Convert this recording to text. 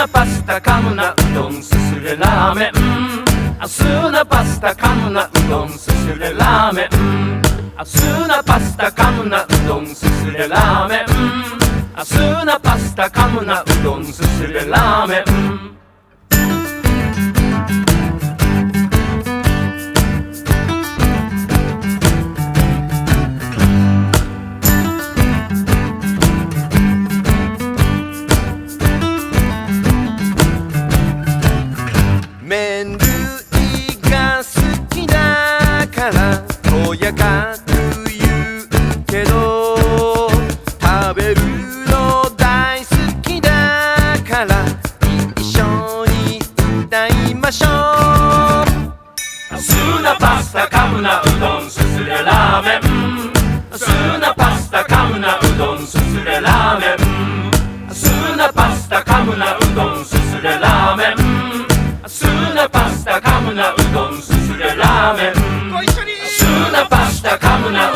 なパスタ噛むなうどんすすれラーメン、熱なパスタ噛むなうどんすすれラーメン、熱なパスタ噛むなうどんすすれラーメン、熱なパスタ噛むなうどんすすれラーメン。麺類が好きだからとやかく言うけど、食べるの大好きだから一緒に歌いましょう。熱なパスタ噛むなうどんすすれラーメン、熱なパスタ噛むなうどんすすれラーメン、熱なパスタ噛むなうどんすすれラーメン、熱なパスタ噛むなうどんすすれラーメン、熱なパスタ噛むなう